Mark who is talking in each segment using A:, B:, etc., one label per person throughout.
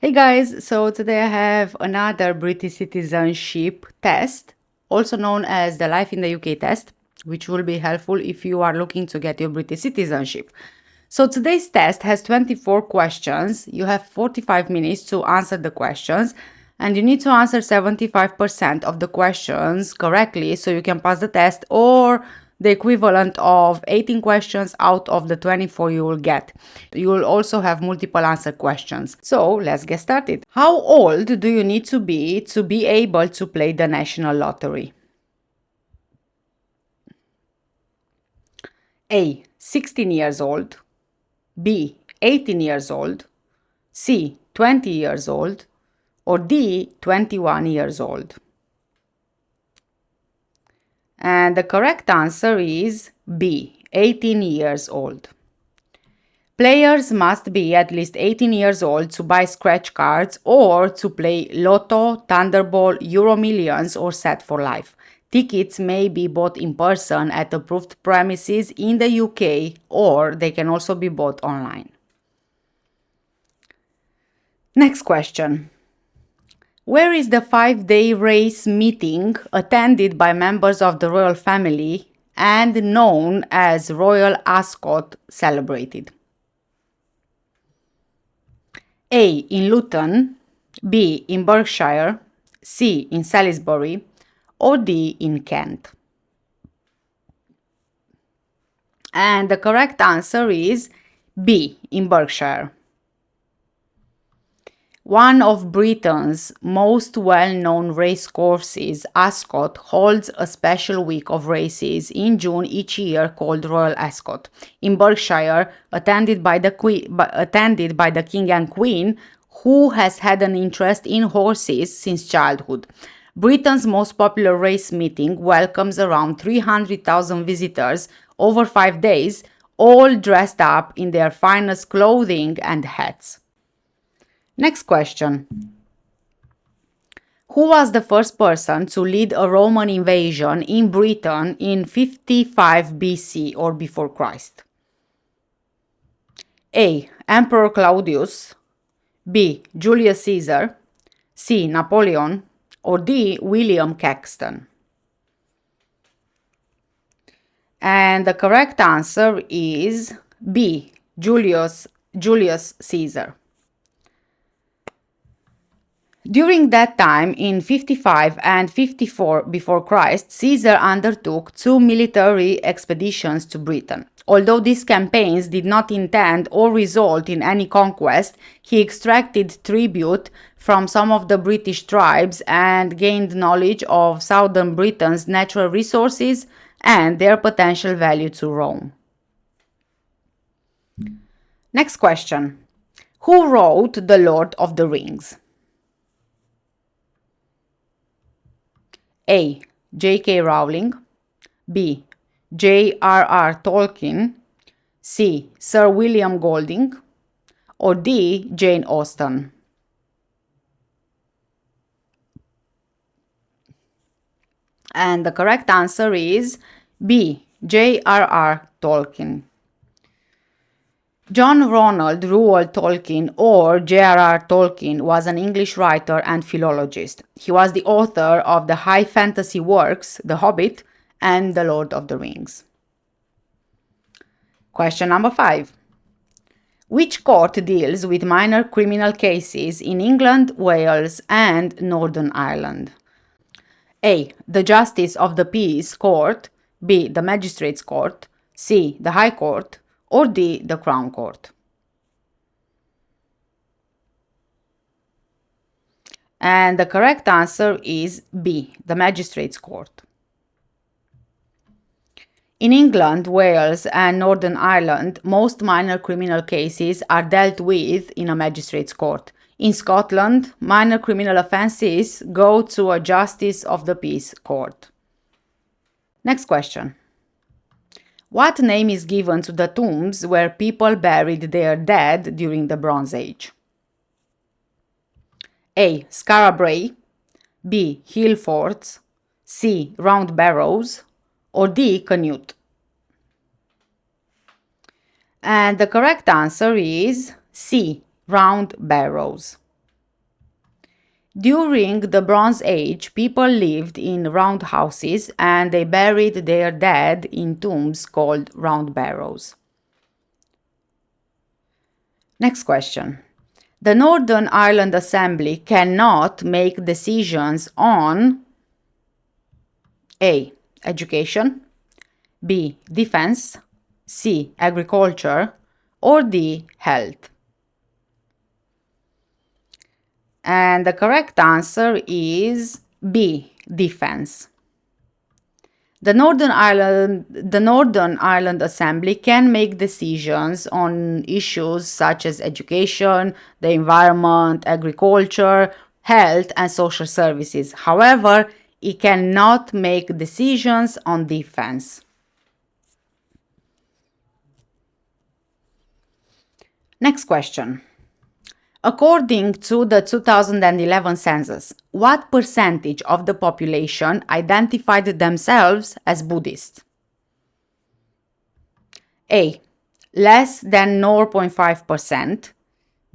A: Hey guys, so today I have another British citizenship test, also known as the Life in the UK test, which will be helpful if you are looking to get your British citizenship. So today's test has 24 questions. You have 45 minutes to answer the questions, and you need to answer 75% of the questions correctly so you can pass the test, or the equivalent of 18 questions out of the 24 you will get. You will also have multiple answer questions. So let's get started. How old do you need to be able to play the national lottery? A. 16 years old. B. 18 years old. C. 20 years old. Or D. 21 years old. And the correct answer is B. 18 years old. Players must be at least 18 years old to buy scratch cards or to play Lotto, Thunderball, Euro Millions, or Set for Life. Tickets may be bought in person at approved premises in the UK, or they can also be bought online. Next question. Where is the 5-day race meeting attended by members of the royal family and known as Royal Ascot celebrated? A. In Luton, B. In Berkshire, C. In Salisbury, or D. In Kent? And the correct answer is B. In Berkshire. One of Britain's most well-known racecourses, Ascot, holds a special week of races in June each year called Royal Ascot. In Berkshire, attended by the King and Queen, who has had an interest in horses since childhood. Britain's most popular race meeting welcomes around 300,000 visitors over 5 days, all dressed up in their finest clothing and hats. Next question. Who was the first person to lead a Roman invasion in Britain in 55 BC or before Christ? A. Emperor Claudius, B. Julius Caesar, C. Napoleon, or D. William Caxton? And the correct answer is B. Julius Caesar. During that time, in 55 and 54 before Christ, Caesar undertook 2 military expeditions to Britain. Although these campaigns did not intend or result in any conquest, he extracted tribute from some of the British tribes and gained knowledge of southern Britain's natural resources and their potential value to Rome. Next question. Who wrote The Lord of the Rings? A. J.K. Rowling, B. J.R.R. Tolkien, C. Sir William Golding, or D. Jane Austen? And the correct answer is B. J.R.R. Tolkien. John Ronald Reuel Tolkien, or J.R.R. Tolkien, was an English writer and philologist. He was the author of the high fantasy works The Hobbit and The Lord of the Rings. Question number 5. Which court deals with minor criminal cases in England, Wales, and Northern Ireland? A. The Justice of the Peace Court, B. The Magistrates Court, C. The High Court, or D. The Crown Court? And the correct answer is B. The Magistrates Court. In England, Wales, and Northern Ireland, most minor criminal cases are dealt with in a magistrates' court. In Scotland, minor criminal offences go to a Justice of the Peace Court. Next question. What name is given to the tombs where people buried their dead during the Bronze Age? A. Skara Brae, B. Hill Forts, C. Round Barrows, or D. Canute? And the correct answer is C. Round Barrows. During the Bronze Age, people lived in round houses and they buried their dead in tombs called round barrows. Next question. The Northern Ireland Assembly cannot make decisions on A. Education, B. Defense, C. Agriculture, or D. Health. And the correct answer is B. Defense. The Northern Ireland Assembly can make decisions on issues such as education, the environment, agriculture, health, and social services. However, it cannot make decisions on defense. Next question. According to the 2011 census, what percentage of the population identified themselves as Buddhist? A. Less than 0.5%,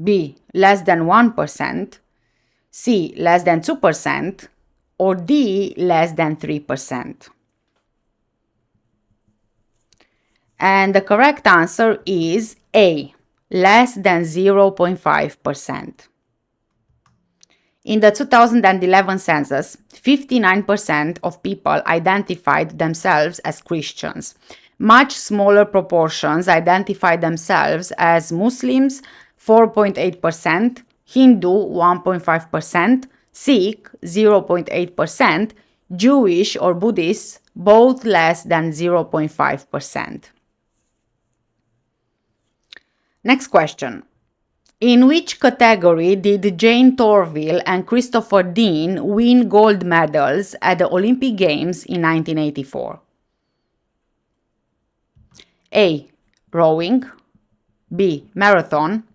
A: B. Less than 1%, C. Less than 2%, or D. Less than 3%. And the correct answer is A. Less than 0.5%. In the 2011 census, 59% of people identified themselves as Christians. Much smaller proportions identified themselves as Muslims, 4.8%, Hindu, 1.5%, Sikh, 0.8%, Jewish or Buddhist, both less than 0.5%. Next question. In which category did Jane Torville and Christopher Dean win gold medals at the Olympic Games in 1984? A. Rowing, B. Marathon,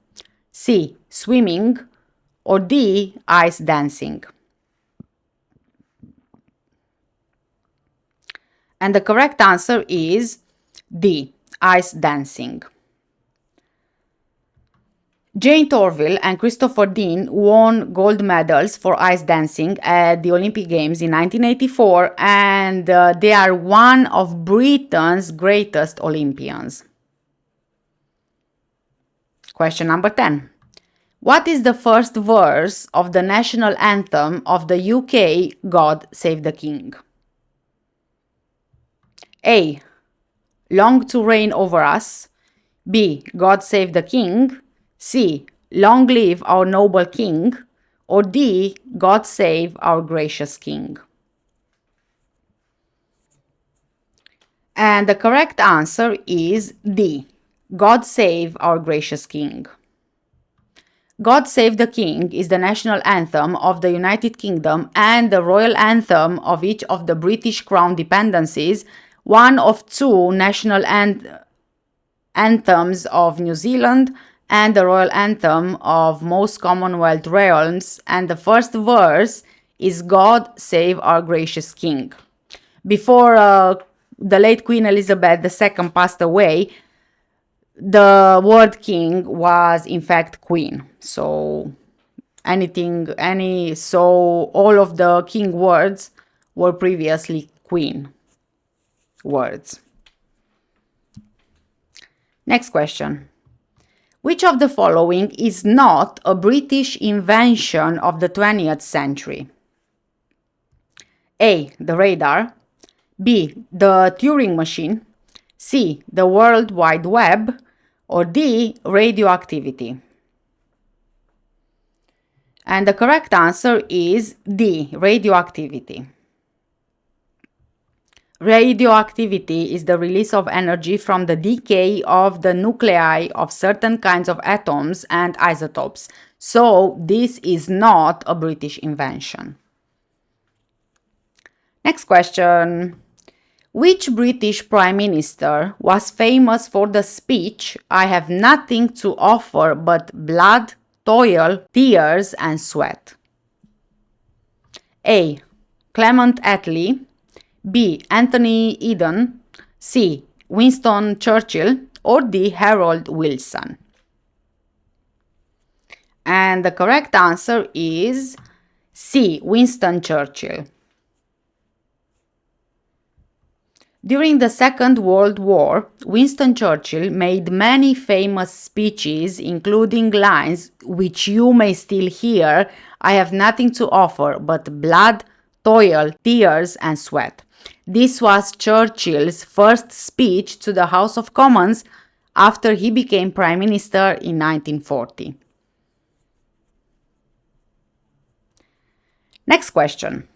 A: C. Swimming, or D. Ice dancing. And the correct answer is D. Ice dancing. Jane Torville and Christopher Dean won gold medals for ice dancing at the Olympic Games in 1984, and they are one of Britain's greatest Olympians. Question number 10. What is the first verse of the national anthem of the UK, God Save the King? A. Long to reign over us. B. God Save the King. C. Long live our noble king, or D. God save our gracious king. And the correct answer is D. God save our gracious king. God Save the King is the national anthem of the United Kingdom and the royal anthem of each of the British Crown dependencies, one of two national anthems of New Zealand, and the royal anthem of most Commonwealth realms, and the first verse is God Save Our Gracious King. Before the late Queen Elizabeth II passed away, the word king was in fact queen. So all of the king words were previously queen words. Next question. Which of the following is not a British invention of the 20th century? A. The radar. B. The Turing machine. C. The World Wide Web. Or D. Radioactivity. And the correct answer is D. Radioactivity. Radioactivity is the release of energy from the decay of the nuclei of certain kinds of atoms and isotopes. So this is not a British invention. Next question. Which British Prime Minister was famous for the speech, "I have nothing to offer but blood, toil, tears and sweat"? A. Clement Attlee. B. Anthony Eden. C. Winston Churchill. Or D. Harold Wilson. And the correct answer is C. Winston Churchill. During the Second World War, Winston Churchill made many famous speeches, including lines which you may still hear: "I have nothing to offer but blood, toil, tears, and sweat." This was Churchill's first speech to the House of Commons after he became Prime Minister in 1940. Next question.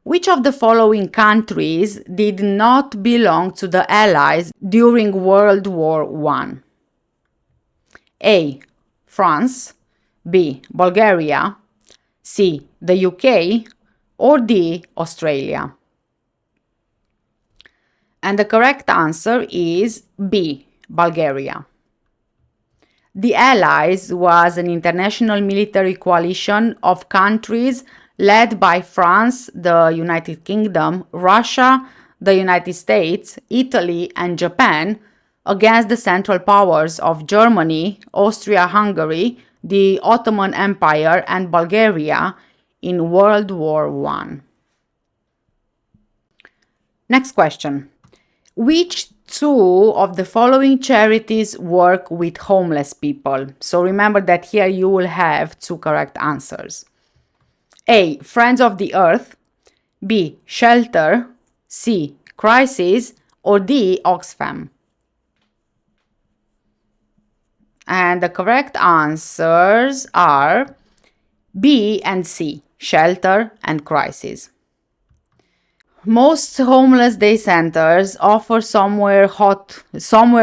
A: Which of the following countries did not belong to the Allies during World War I? A. France, B. Bulgaria, C. the UK, or D. Australia? And the correct answer is B. Bulgaria. The Allies was an international military coalition of countries led by France, the United Kingdom, Russia, the United States, Italy, and Japan against the Central Powers of Germany, Austria-Hungary, the Ottoman Empire, and Bulgaria in World War I. Next question. Which two of the following charities work with homeless people? So remember that here you will have two correct answers. A. Friends of the Earth, B. Shelter, C. Crisis, or D. Oxfam? And the correct answers are B and C, Shelter and Crisis. Most homeless day centers offer somewhere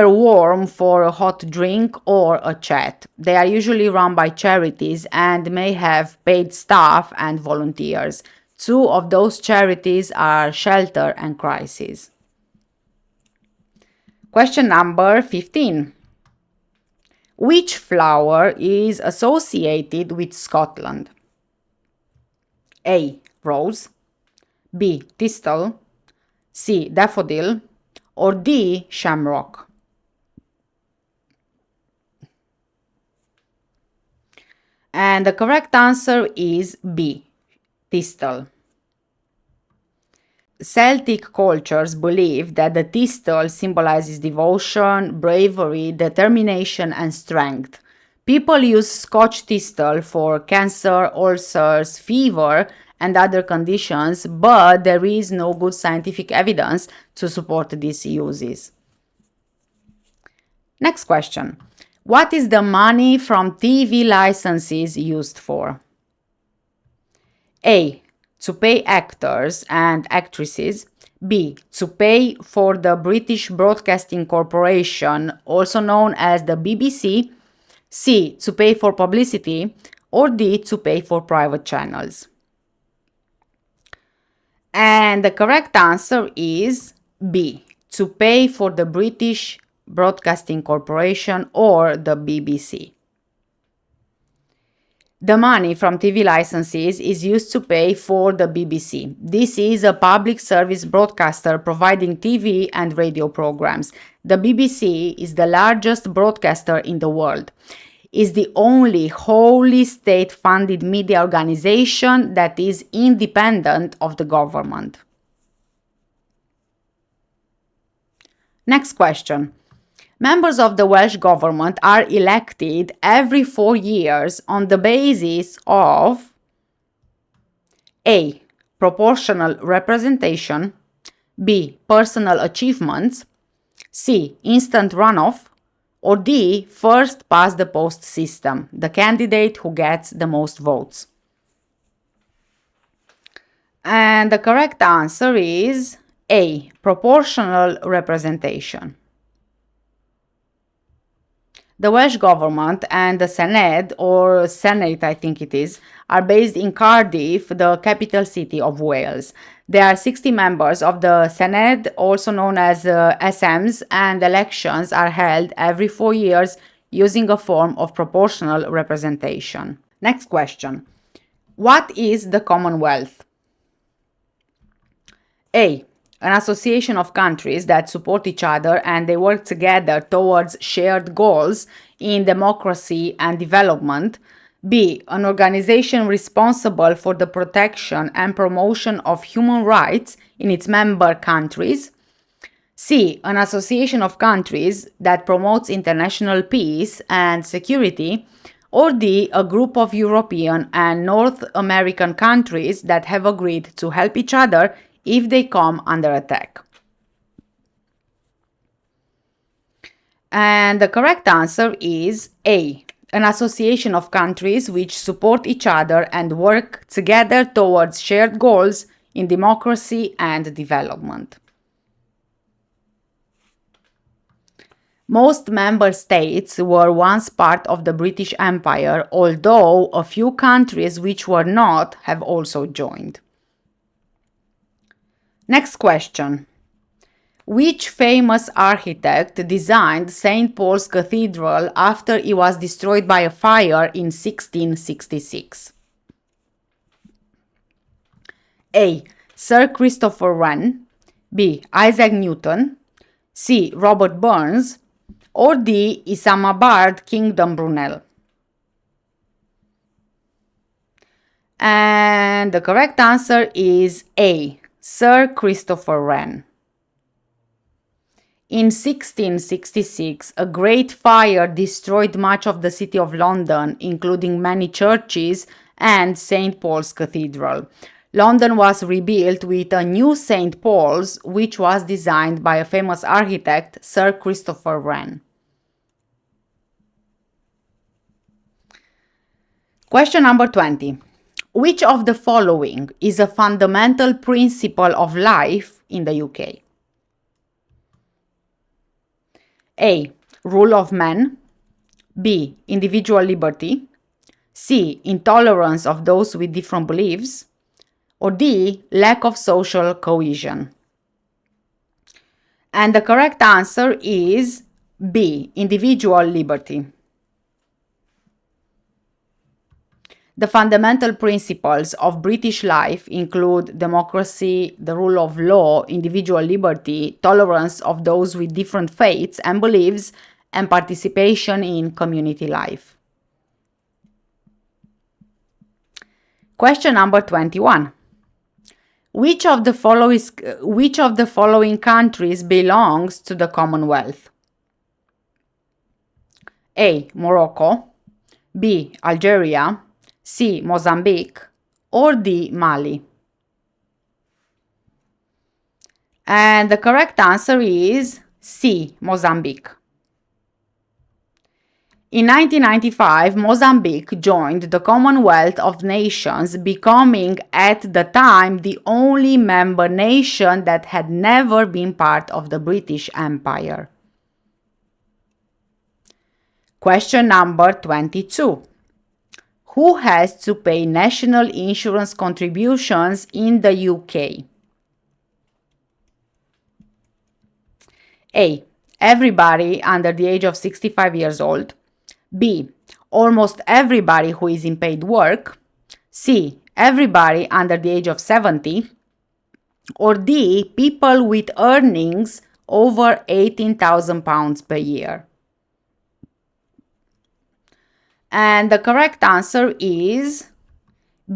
A: warm for a hot drink or a chat. They are usually run by charities and may have paid staff and volunteers. Two of those charities are Shelter and Crisis. Question number 15. Which flower is associated with Scotland? A. Rose, B. Thistle, C. Daffodil, or D. Shamrock? And the correct answer is B. Thistle. Celtic cultures believe that the thistle symbolizes devotion, bravery, determination, and strength. People use Scotch thistle for cancer, ulcers, fever, and other conditions, but there is no good scientific evidence to support these uses. Next question. What is the money from TV licenses used for? A. To pay actors and actresses. B. To pay for the British Broadcasting Corporation, also known as the BBC. C. To pay for publicity. Or D. To pay for private channels. And the correct answer is B. To pay for the British Broadcasting Corporation or the BBC. The money from TV licenses is used to pay for the BBC. This is a public service broadcaster providing TV and radio programs. The BBC is the largest broadcaster in the world. Is the only wholly state-funded media organization that is independent of the government. Next question. Members of the Welsh government are elected every 4 years on the basis of A. Proportional representation, B. Personal achievements, C. Instant runoff, or D. First past the post system, the candidate who gets the most votes. And the correct answer is A. Proportional representation. The Welsh government and the Senedd, or Senate I think it is, are based in Cardiff, the capital city of Wales. There are 60 members of the Senedd, also known as SMs, and elections are held every 4 years using a form of proportional representation. Next question. What is the Commonwealth? A. An association of countries that support each other and they work together towards shared goals in democracy and development. B. An organization responsible for the protection and promotion of human rights in its member countries. C. An association of countries that promotes international peace and security. Or D. A group of European and North American countries that have agreed to help each other if they come under attack. And the correct answer is A. An association of countries which support each other and work together towards shared goals in democracy and development. Most member states were once part of the British Empire, although a few countries which were not have also joined. Next question. Which famous architect designed St. Paul's Cathedral after it was destroyed by a fire in 1666? A. Sir Christopher Wren. B. Isaac Newton. C. Robert Burns. Or D. Isambard Kingdom Brunel. And the correct answer is A. Sir Christopher Wren. In 1666, a great fire destroyed much of the city of London, including many churches and St. Paul's Cathedral. London was rebuilt with a new St. Paul's, which was designed by a famous architect, Sir Christopher Wren. Question number 20. Which of the following is a fundamental principle of life in the UK? A. Rule of man. B. Individual liberty. C. Intolerance of those with different beliefs. Or D. Lack of social cohesion. And the correct answer is B. Individual liberty. The fundamental principles of British life include democracy, the rule of law, individual liberty, tolerance of those with different faiths and beliefs, and participation in community life. Question number 21. Which of the following countries belongs to the Commonwealth? A. Morocco. B. Algeria. C. Mozambique. Or D. Mali. And the correct answer is C. Mozambique. In 1995, Mozambique joined the Commonwealth of Nations, becoming at the time the only member nation that had never been part of the British Empire. Question number 22. Who has to pay national insurance contributions in the UK? A. Everybody under the age of 65 years old. B. Almost everybody who is in paid work. C. Everybody under the age of 70. Or D. People with earnings over £18,000 per year. And the correct answer is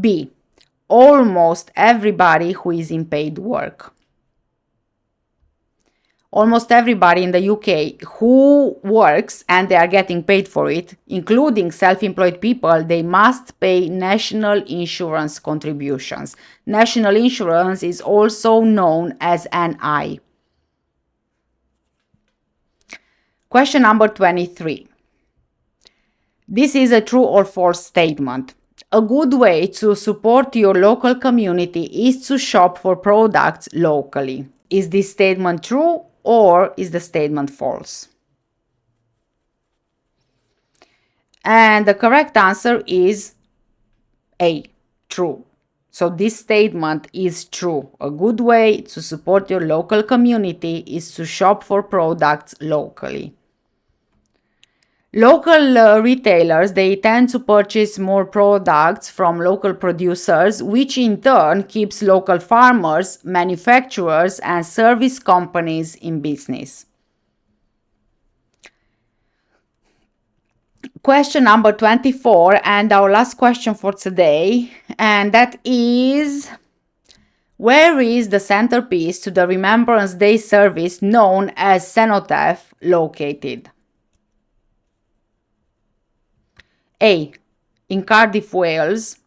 A: B. Almost everybody who is in paid work. Almost everybody in the UK who works and they are getting paid for it, including self-employed people, they must pay national insurance contributions. National insurance is also known as NI. Question number 23. This is a true or false statement. A good way to support your local community is to shop for products locally. Is this statement true or is the statement false? And the correct answer is A, true. So this statement is true. A good way to support your local community is to shop for products locally. Local retailers, they tend to purchase more products from local producers, which in turn keeps local farmers, manufacturers, and service companies in business. Question number 24 and our last question for today, and that is, where is the centerpiece to the Remembrance Day service known as cenotaph located? A. In Cardiff, Wales.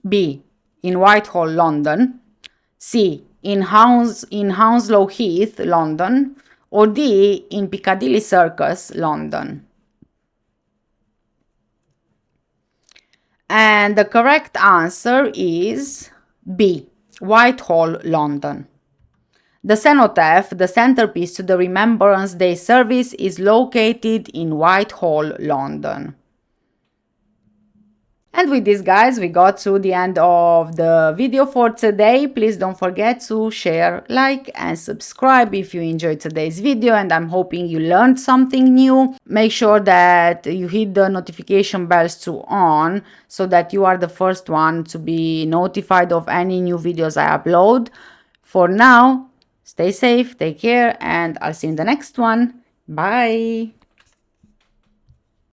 A: B. In Whitehall, London. C. In Hounslow Heath, London. Or D. In Piccadilly Circus, London. And the correct answer is B. Whitehall, London. The cenotaph, the centerpiece to the Remembrance Day service, is located in Whitehall, London. And with this, guys, we got to the end of the video for today. Please don't forget to share, like, and subscribe if you enjoyed today's video, and I'm hoping you learned something new. Make sure that you hit the notification bells to on so that you are the first one to be notified of any new videos I upload. For now, stay safe, take care, and I'll see you in the next one. Bye!